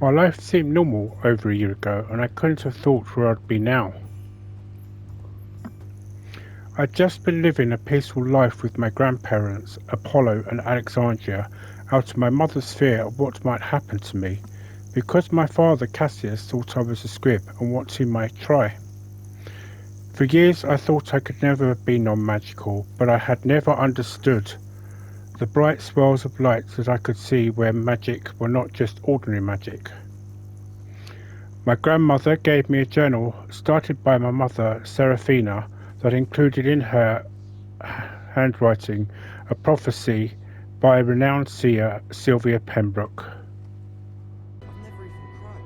My life seemed normal over a year ago, and I couldn't have thought where I'd be now. I'd just been living a peaceful life with my grandparents, Apollo and Alexandria, out of my mother's fear of what might happen to me, because my father Cassius thought I was a squib and what he might try. For years I thought I could never be non-magical, but I had never understood the bright swirls of light that I could see where magic were not just ordinary magic. My grandmother gave me a journal started by my mother, Seraphina, that included in her handwriting a prophecy by renowned seer Sylvia Pembroke. I've never even cried,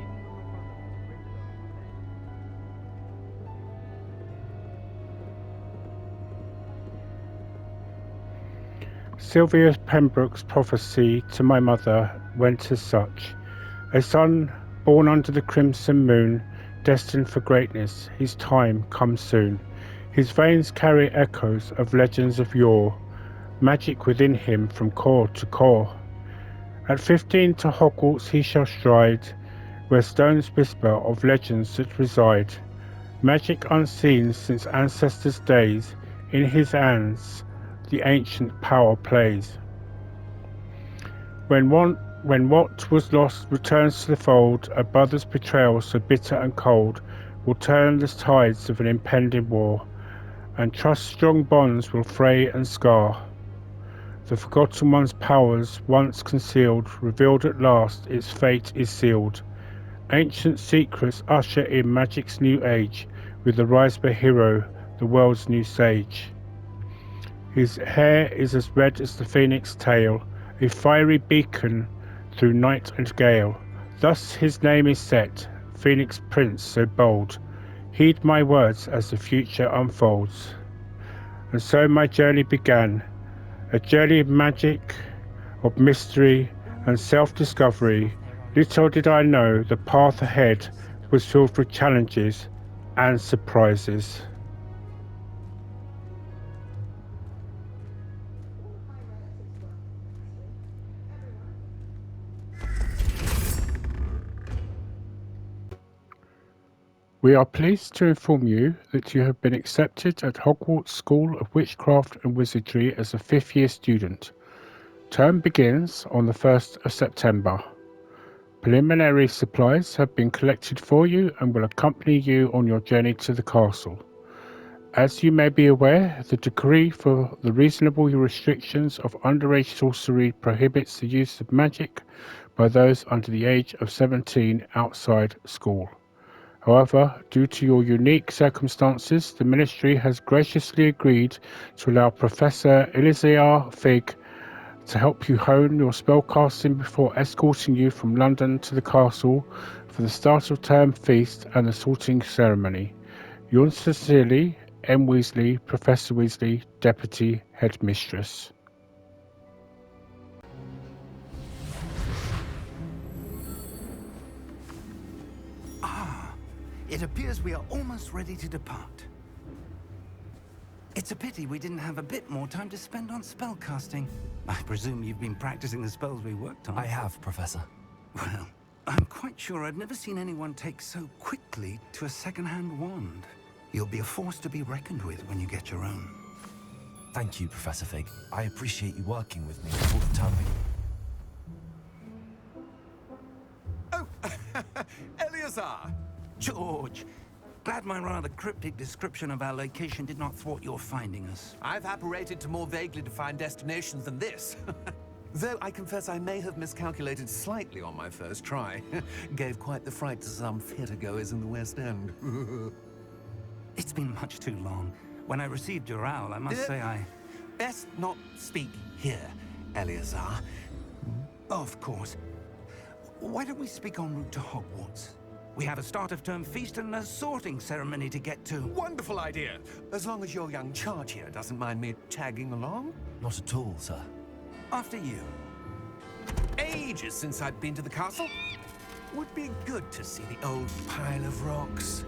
even when my brother was raped. Sylvia Pembroke's prophecy to my mother went as such: a son born under the crimson moon, destined for greatness, his time comes soon. His veins carry echoes of legends of yore, magic within him from core to core. At 15 to Hogwarts he shall stride, where stones whisper of legends that reside. Magic unseen since ancestors' days, in his hands the ancient power plays. When what was lost returns to the fold, a brother's betrayal so bitter and cold will turn the tides of an impending war, and trust's strong bonds will fray and scar. The forgotten one's powers, once concealed, revealed at last, its fate is sealed. Ancient secrets usher in magic's new age, with the rise of a hero, the world's new sage. His hair is as red as the phoenix tail, a fiery beacon through night and gale. Thus his name is set, Phoenix Prince so bold. Heed my words as the future unfolds. And so my journey began, a journey of magic, of mystery and self-discovery. Little did I know the path ahead was filled with challenges and surprises. We are pleased to inform you that you have been accepted at Hogwarts School of Witchcraft and Wizardry as a 5th year student. Term begins on the 1st of September. Preliminary supplies have been collected for you and will accompany you on your journey to the castle. As you may be aware, the decree for the reasonable restrictions of underage sorcery prohibits the use of magic by those under the age of 17 outside school. However, due to your unique circumstances, the Ministry has graciously agreed to allow Professor Eleazar Fig to help you hone your spellcasting before escorting you from London to the castle for the start of term feast and the sorting ceremony. Yours sincerely, M. Weasley, Professor Weasley, Deputy Headmistress. It appears we are almost ready to depart. It's a pity we didn't have a bit more time to spend on spellcasting. I presume you've been practicing the spells we worked on. I have, Professor. Well, I'm quite sure I've never seen anyone take so quickly to a second-hand wand. You'll be a force to be reckoned with when you get your own. Thank you, Professor Fig. I appreciate you working with me all the time. Oh, Eleazar! George, glad my rather cryptic description of our location did not thwart your finding us. I've apparated to more vaguely defined destinations than this. Though I confess I may have miscalculated slightly on my first try. Gave quite the fright to some theatre-goers in the West End. It's been much too long. When I received your owl, I must say I... Best not speak here, Eleazar. Of course. Why don't we speak en route to Hogwarts? We have a start-of-term feast and a sorting ceremony to get to. Wonderful idea! As long as your young charge here doesn't mind me tagging along. Not at all, sir. After you. Ages since I'd been to the castle. Would be good to see the old pile of rocks.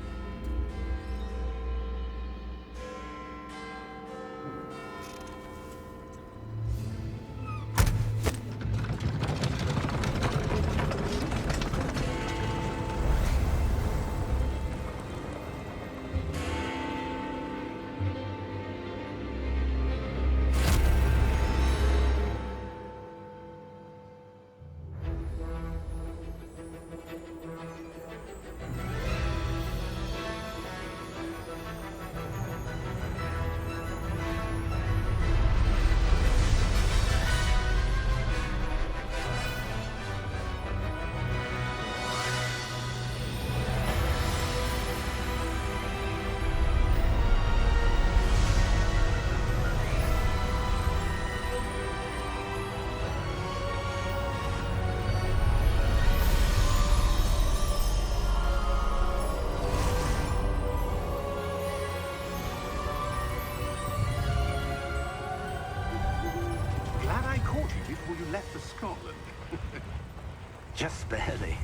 Just barely.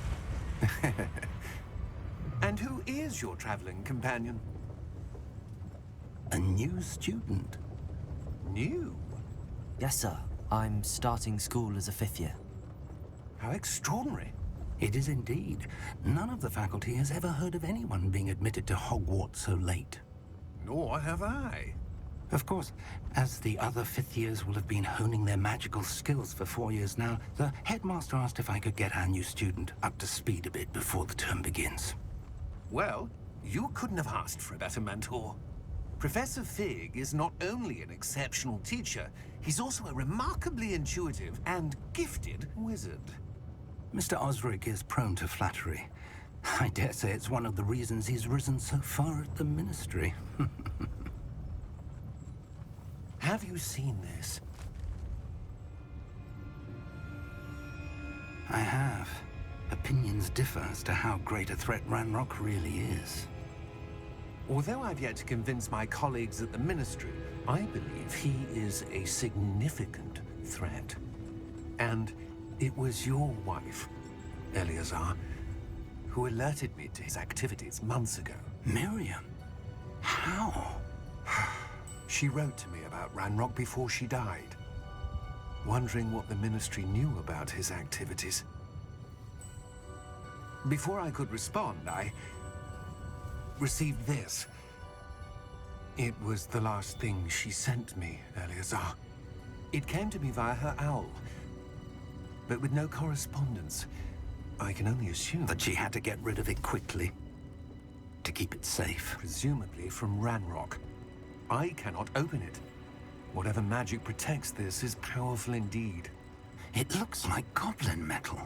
And who is your traveling companion? A new student. New? Yes, sir. I'm starting school as a 5th year. How extraordinary. It is indeed. None of the faculty has ever heard of anyone being admitted to Hogwarts so late. Nor have I. Of course, as the other 5th years will have been honing their magical skills for 4 years now, the headmaster asked if I could get our new student up to speed a bit before the term begins. Well, you couldn't have asked for a better mentor. Professor Fig is not only an exceptional teacher, he's also a remarkably intuitive and gifted wizard. Mr. Osric is prone to flattery. I dare say it's one of the reasons he's risen so far at the ministry. Have you seen this? I have. Opinions differ as to how great a threat Ranrock really is. Although I've yet to convince my colleagues at the Ministry, I believe he is a significant threat. And it was your wife, Eleazar, who alerted me to his activities months ago. Miriam? How? She wrote to me about Ranrock before she died, wondering what the Ministry knew about his activities. Before I could respond, I received this. It was the last thing she sent me, Eleazar. It came to me via her owl, but with no correspondence. I can only assume That she had to get rid of it quickly. To keep it safe. presumably from Ranrock. I cannot open it. Whatever magic protects this is powerful indeed. It looks like goblin metal.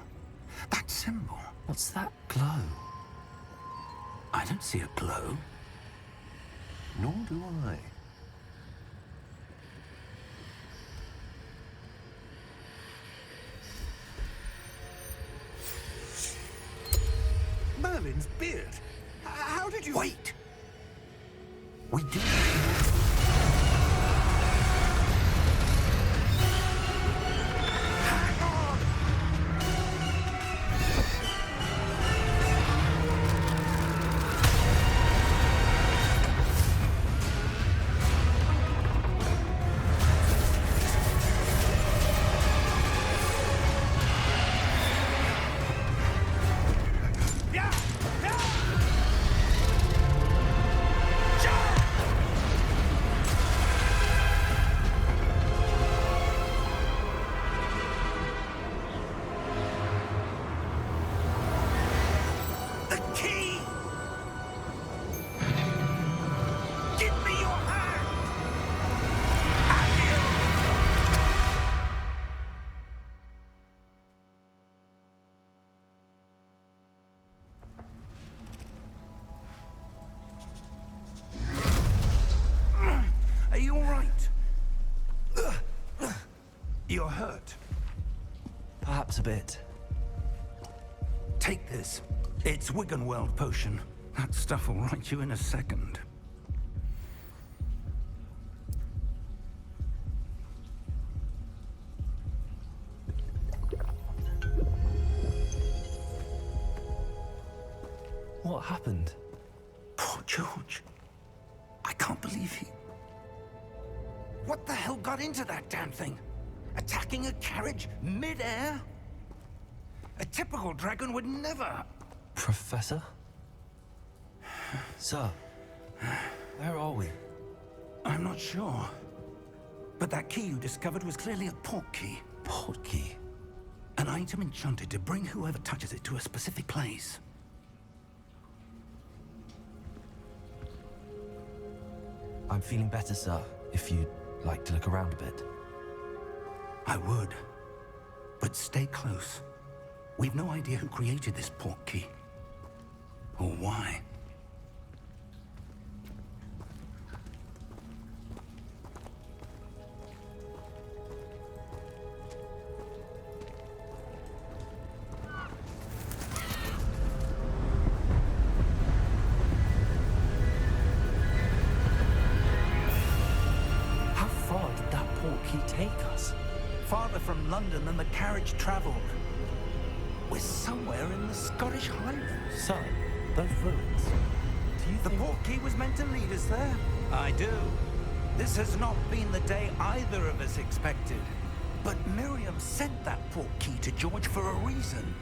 That symbol. What's that glow? I don't see a glow. Nor do I. Merlin's beard. How did you... Wait! We do. The key! Give me your hand! Are you all right? You're hurt. Perhaps a bit. Take this. It's Wiggenweld potion. That stuff will right you in a second. What happened? Poor George. I can't believe he... What the hell got into that damn thing? Attacking a carriage mid-air? A typical dragon would never... Professor? Sir, where are we? I'm not sure. But that key you discovered was clearly a portkey. Portkey? An item enchanted to bring whoever touches it to a specific place. I'm feeling better, sir, if you'd like to look around a bit. I would. But stay close. We've no idea who created this portkey. Or why. How far did that portkey take us? Farther from London than the carriage traveled. We're somewhere in the Scottish Highlands. Sir, those ruins. Do you The think... portkey was meant to lead us there? I do. This has not been the day either of us expected. But Miriam sent that portkey to George for a reason.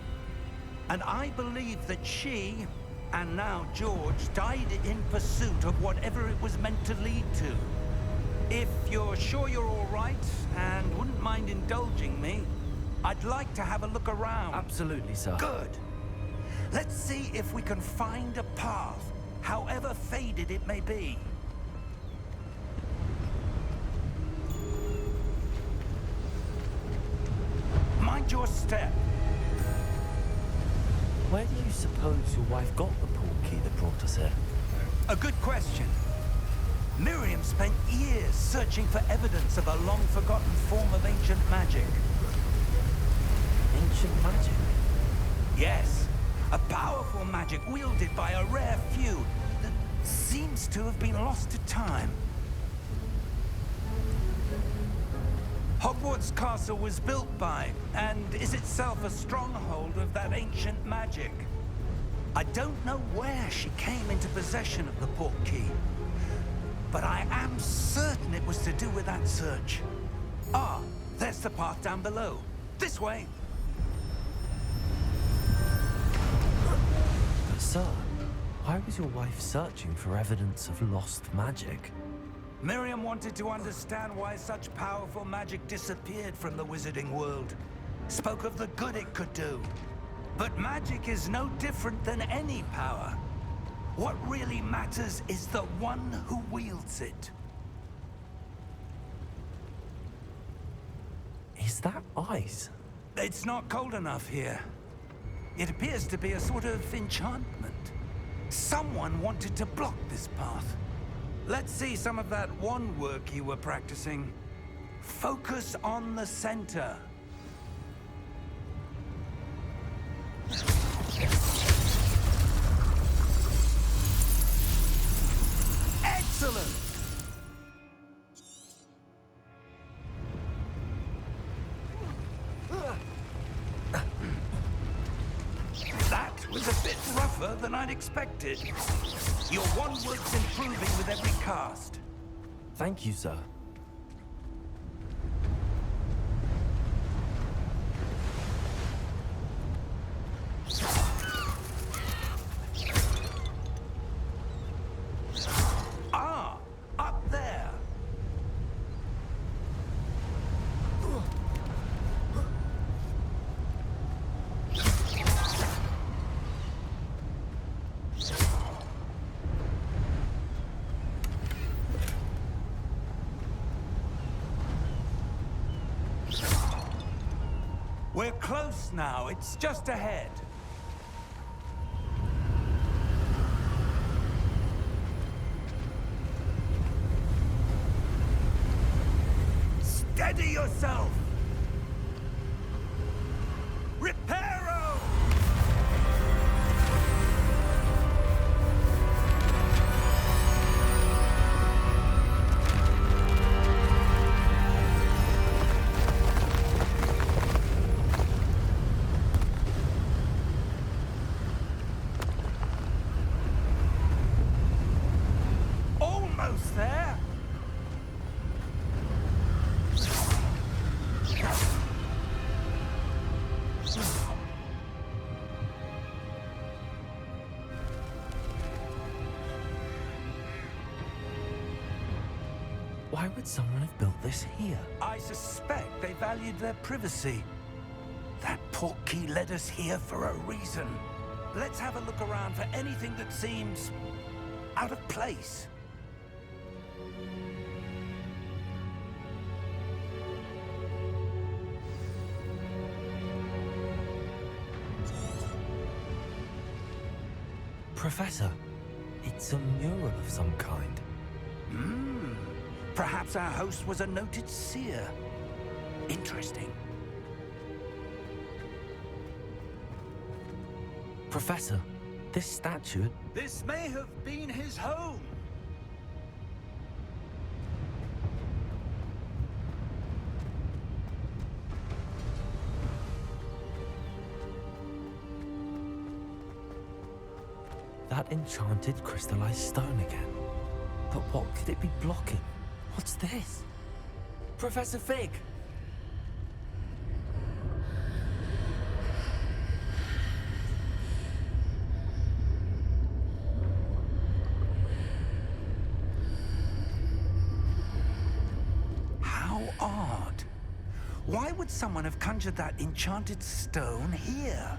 And I believe that she, and now George, died in pursuit of whatever it was meant to lead to. If you're sure you're all right, and wouldn't mind indulging me, I'd like to have a look around. Absolutely, sir. Good. Let's see if we can find a path, however faded it may be. Mind your step. Where do you suppose your wife got the portkey that brought us here? A good question. Miriam spent years searching for evidence of a long-forgotten form of ancient magic. Ancient magic? Yes, a powerful magic wielded by a rare few that seems to have been lost to time. Hogwarts Castle was built by, and is itself a stronghold of that ancient magic. I don't know where she came into possession of the portkey, but I am certain it was to do with that search. Ah, there's the path down below. This way. But sir, why was your wife searching for evidence of lost magic? Miriam wanted to understand why such powerful magic disappeared from the wizarding world. Spoke of the good it could do. But magic is no different than any power. What really matters is the one who wields it. Is that ice? It's not cold enough here. It appears to be a sort of enchantment. Someone wanted to block this path. Let's see some of that wand work you were practicing. Focus on the center. Excellent! That was a bit rougher than I'd expected. Your wand work's improving with every cast. Thank you, sir. Ah, up there. We're close now. It's just ahead. Steady yourself! Reparo! Almost there! Why would someone have built this here? I suspect they valued their privacy. That portkey led us here for a reason. Let's have a look around for anything that seems out of place. Professor, it's a mural of some kind. Perhaps our host was a noted seer. Interesting. Professor, this statue... This may have been his home. That enchanted crystallized stone again. But what could it be blocking? What's this? Professor Fig! How odd. Why would someone have conjured that enchanted stone here?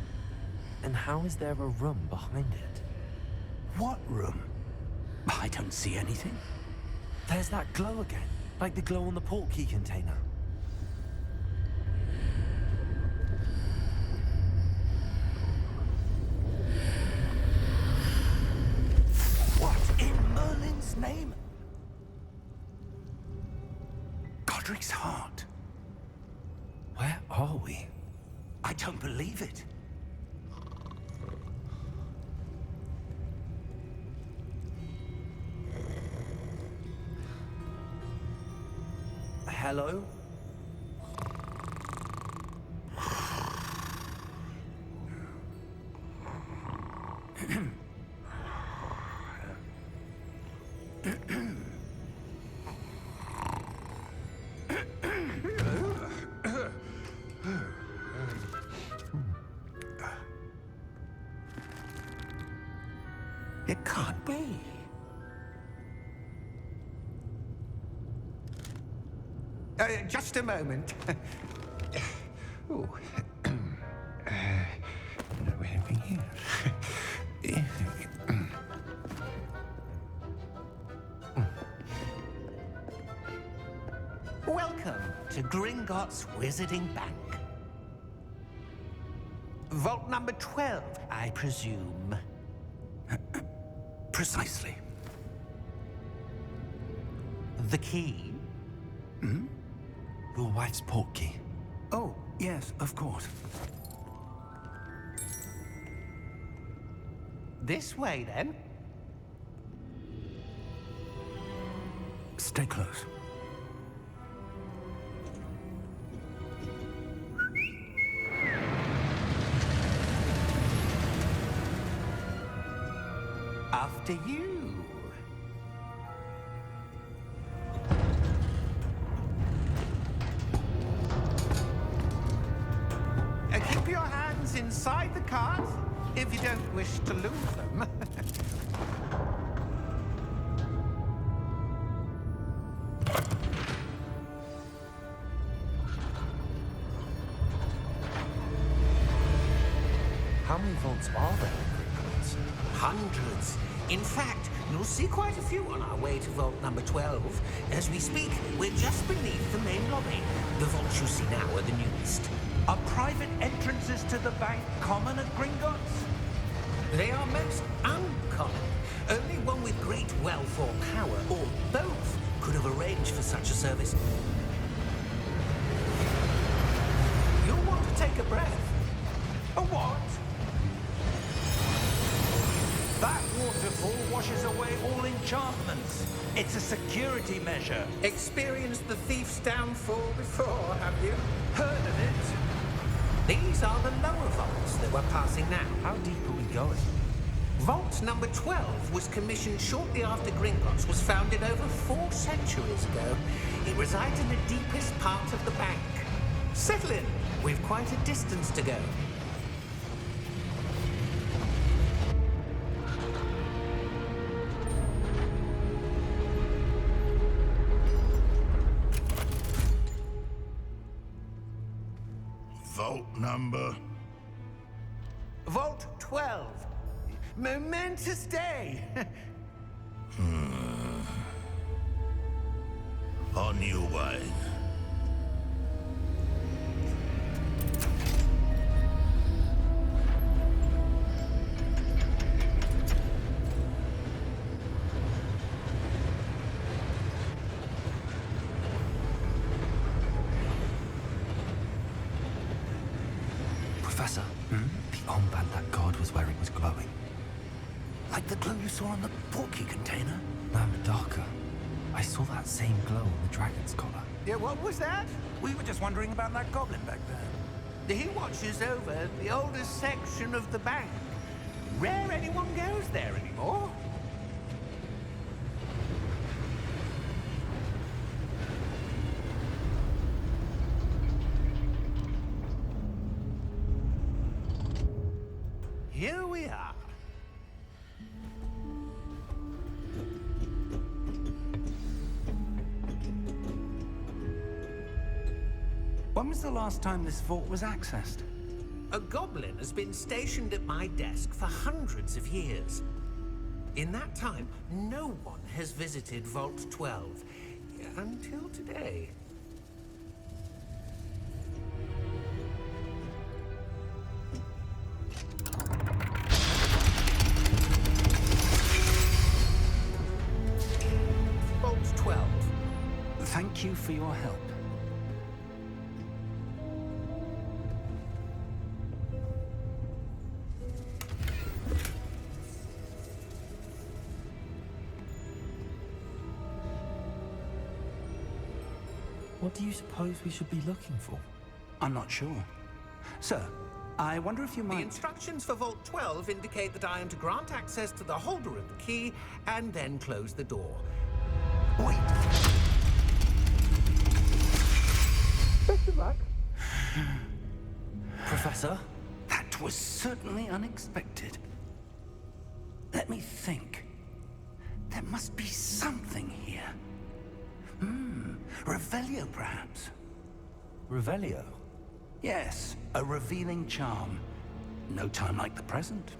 And how is there a room behind it? What room? I don't see anything. There's that glow again, like the glow on the portkey container. What in Merlin's name? Godric's heart. Where are we? I don't believe it. Hello? It can't be. Just a moment. Ooh. Anything here? Welcome to Gringotts Wizarding Bank. Vault number 12, I presume. Precisely. The key? Hmm? Your wife's portkey. Oh, yes, of course. This way, then. Stay close. After you. Keep your hands inside the cart if you don't wish to lose them. How many vaults are there in Gringotts? Hundreds. In fact, you'll see quite a few on our way to vault number 12. As we speak, we're just beneath the main lobby. The vaults you see now are the newest. Are private entrances to the bank common at Gringotts? They are most uncommon. Only one with great wealth or power, or both, could have arranged for such a service. You'll want to take a breath. A what? That waterfall washes away all enchantments. It's a security measure. Experienced the thief's downfall before, have you? Heard of it? These are the lower vaults that we're passing now. How deep are we going? Vault number 12 was commissioned shortly after Gringotts was founded over 4 centuries ago. It resides in the deepest part of the bank. Settle in. We've quite a distance to go. Vault number? Vault 12. Momentous day. On your way. Professor, the armband that guard was wearing was glowing. Like the glow you saw on the portkey container? No, darker. I saw that same glow on the dragon's collar. Yeah, what was that? We were just wondering about that goblin back there. He watches over the oldest section of the bank. Rare anyone goes there anymore. Here we are. When was the last time this vault was accessed? A goblin has been stationed at my desk for hundreds of years. In that time, no one has visited Vault 12 until today. Vault 12. Thank you for your help. What do you suppose we should be looking for? I'm not sure. Sir, I wonder if you The might... instructions for Vault 12 indicate that I am to grant access to the holder of the key and then close the door. Wait! Best of luck. Professor? That was certainly unexpected. Let me think. There must be something here. Revelio, perhaps? Revelio? Yes, a revealing charm. No time like the present.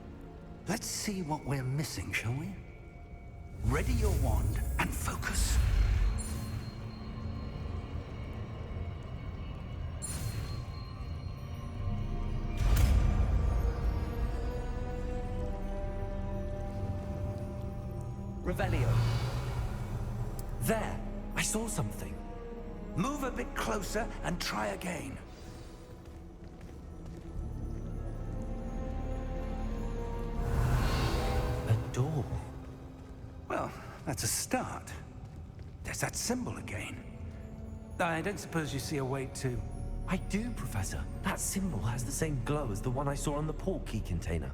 Let's see what we're missing, shall we? Ready your wand and focus. Revelio. There! I saw something. Move a bit closer and try again. A door. Well, that's a start. There's that symbol again. I don't suppose you see a way to... I do, Professor. That symbol has the same glow as the one I saw on the port key container.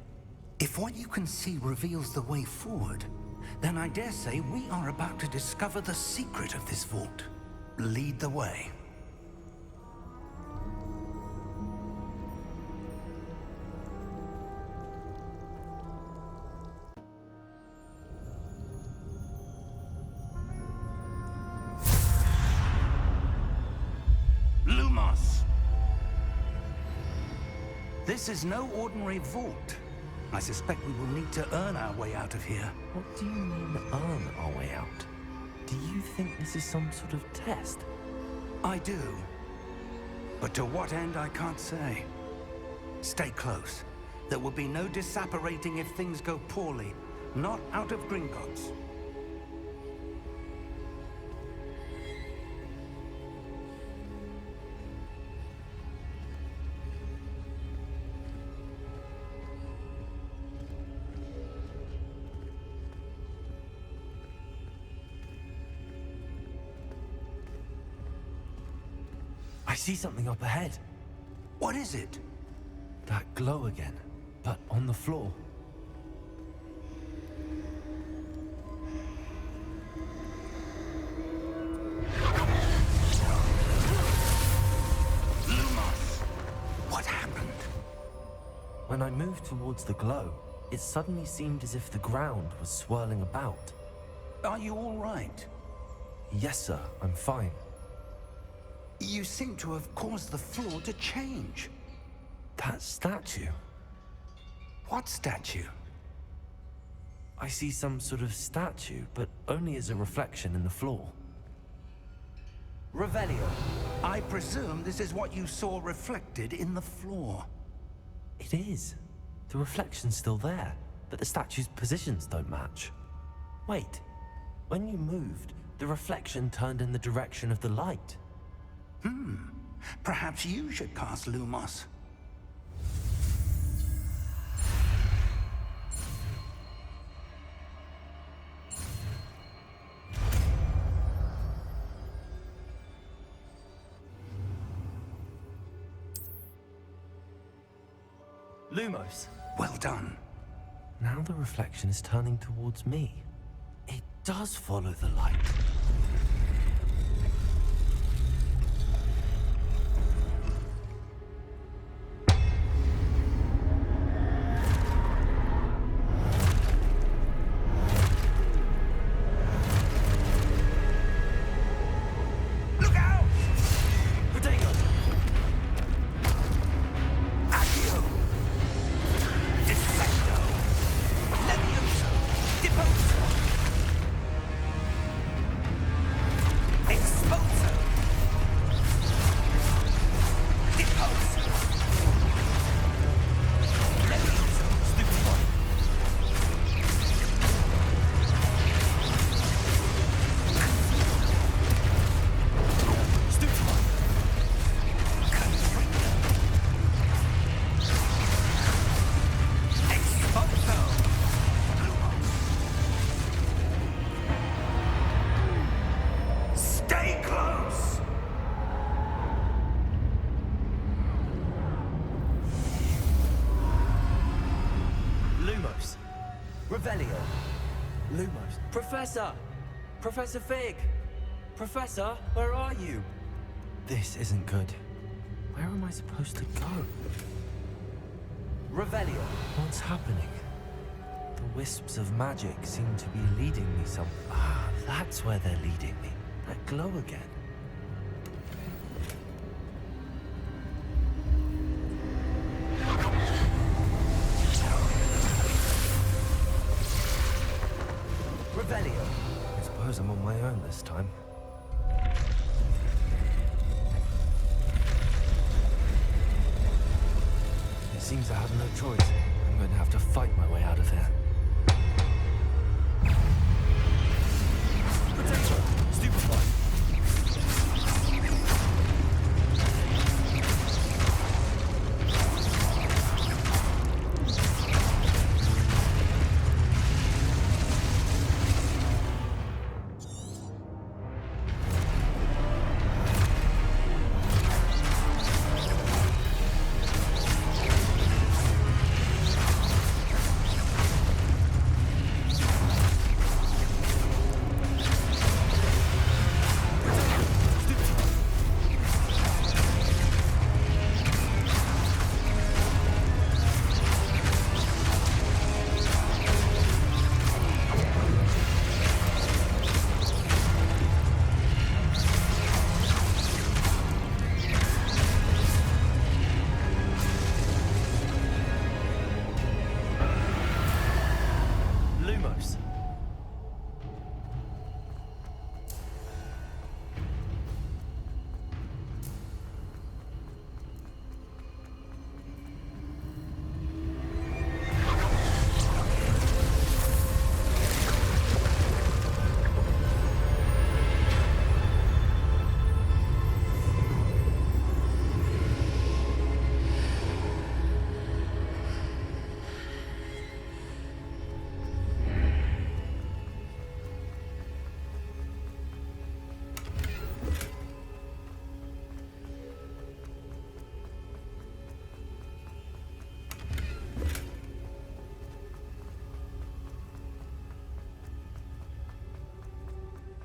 If what you can see reveals the way forward, then I dare say we are about to discover the secret of this vault. Lead the way. Lumos! This is no ordinary vault. I suspect we will need to earn our way out of here. What do you mean, earn our way out? Do you think this is some sort of test? I do. But to what end, I can't say. Stay close. There will be no disapparating if things go poorly. Not out of Gringotts. I see something up ahead. What is it? That glow again, but on the floor. Lumos! What happened? When I moved towards the glow, it suddenly seemed as if the ground was swirling about. Are you all right? Yes, sir, I'm fine. You seem to have caused the floor to change. That statue. What statue? I see some sort of statue, but only as a reflection in the floor. Revelio. I presume this is what you saw reflected in the floor. It is. The reflection's still there, but the statue's positions don't match. Wait, when you moved, the reflection turned in the direction of the light. Perhaps you should cast Lumos. Lumos. Well done. Now the reflection is turning towards me. It does follow the light. Look out! Potato! Accio! Defecto! Levioso! Deposo! Exposo! Deposo! Levioso! Stupefy! Stupefy! Exposo! Stay close! Lumos! Revelio! Lumos! Professor! Professor Fig! Professor, where are you? This isn't good. Where am I supposed to go? Revelio! What's happening? The wisps of magic seem to be leading me some... Ah, that's where they're leading me. That glow again. Revelio! I suppose I'm on my own this time. It seems I have no choice. I'm going to have to fight my way out of here. Potato! Stupefy! Lumos!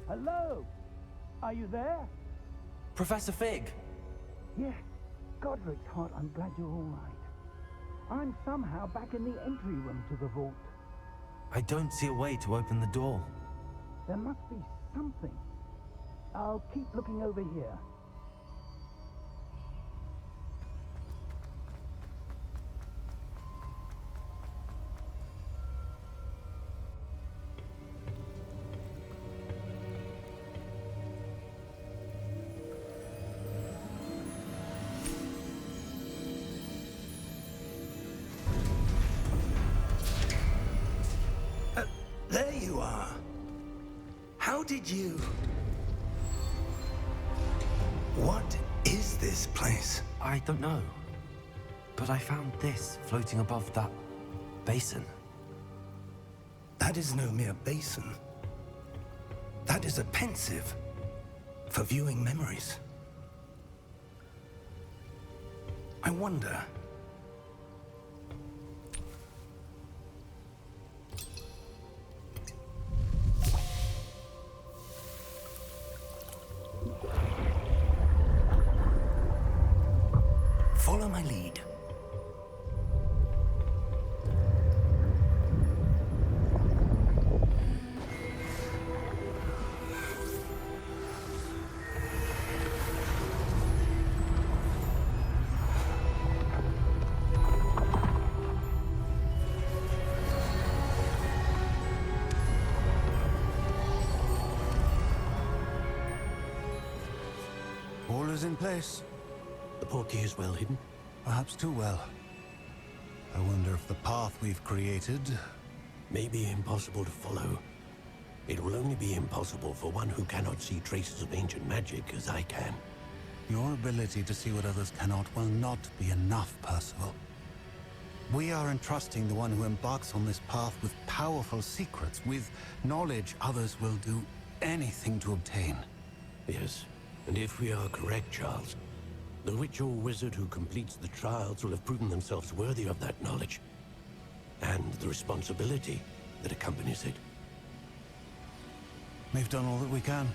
Hello? Are you there? Professor Fig! Yes. Godric's heart, I'm glad you're all right. I'm somehow back in the entry room to the vault. I don't see a way to open the door. There must be something. I'll keep looking over here. There you are. How did you... What is this place? I don't know. But I found this floating above that basin. That is no mere basin. That is a pensive for viewing memories. I wonder... Follow my lead. All is in place. The portkey is well hidden. Perhaps too well. I wonder if the path we've created... May be impossible to follow. It will only be impossible for one who cannot see traces of ancient magic as I can. Your ability to see what others cannot will not be enough, Percival. We are entrusting the one who embarks on this path with powerful secrets, with knowledge others will do anything to obtain. Yes, and if we are correct, Charles, the witch or wizard who completes the trials will have proven themselves worthy of that knowledge, and the responsibility that accompanies it. We've done all that we can.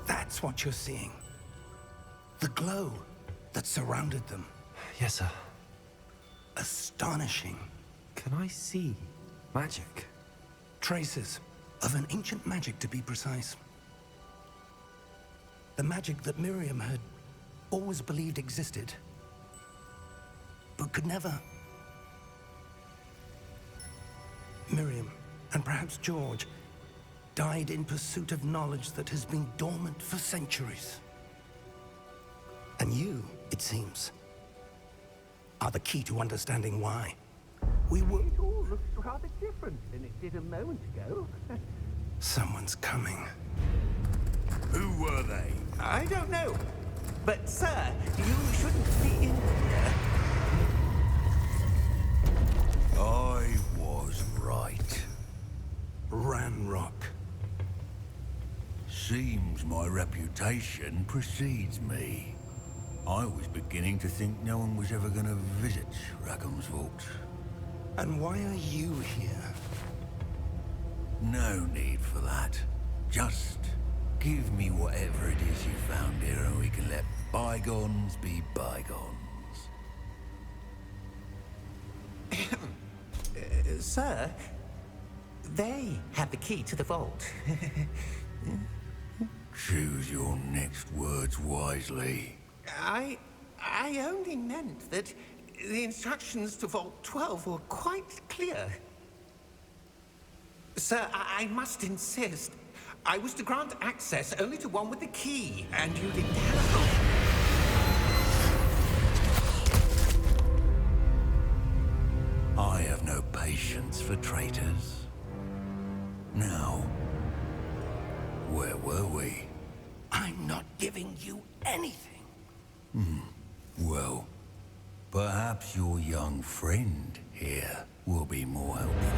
That's what you're seeing. The glow that surrounded them. Yes, sir. Astonishing. Can I see magic? Traces of an ancient magic, to be precise. The magic that Miriam had always believed existed, but could never. Miriam, and perhaps George, died in pursuit of knowledge that has been dormant for centuries. And you, it seems, are the key to understanding why. We were... It all looks rather different than it did a moment ago. Someone's coming. Who were they? I don't know. But, sir, you shouldn't be in here. I was right. Ranrock. Seems my reputation precedes me. I was beginning to think no one was ever going to visit Rackham's Vault. And why are you here? No need for that. Just give me whatever it is you found here and we can let bygones be bygones. Sir, they have the key to the vault. Choose your next words wisely. I only meant that the instructions to Vault 12 were quite clear. Sir, I must insist. I was to grant access only to one with the key, and you didn't have... I have no patience for traitors. Now, where were we? I'm not giving you anything. Well, perhaps your young friend here will be more helpful.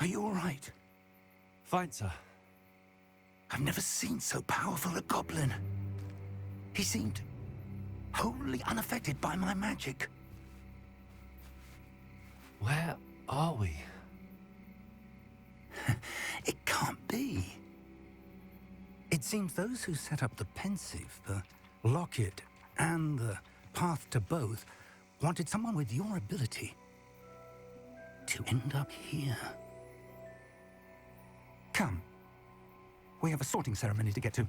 Are you all right? Fine, sir. I've never seen so powerful a goblin. He seemed wholly unaffected by my magic. Where are we? It can't be. seems those who set up the pensive, the locket, and the path to both wanted someone with your ability to end up here. Come. We have a sorting ceremony to get to.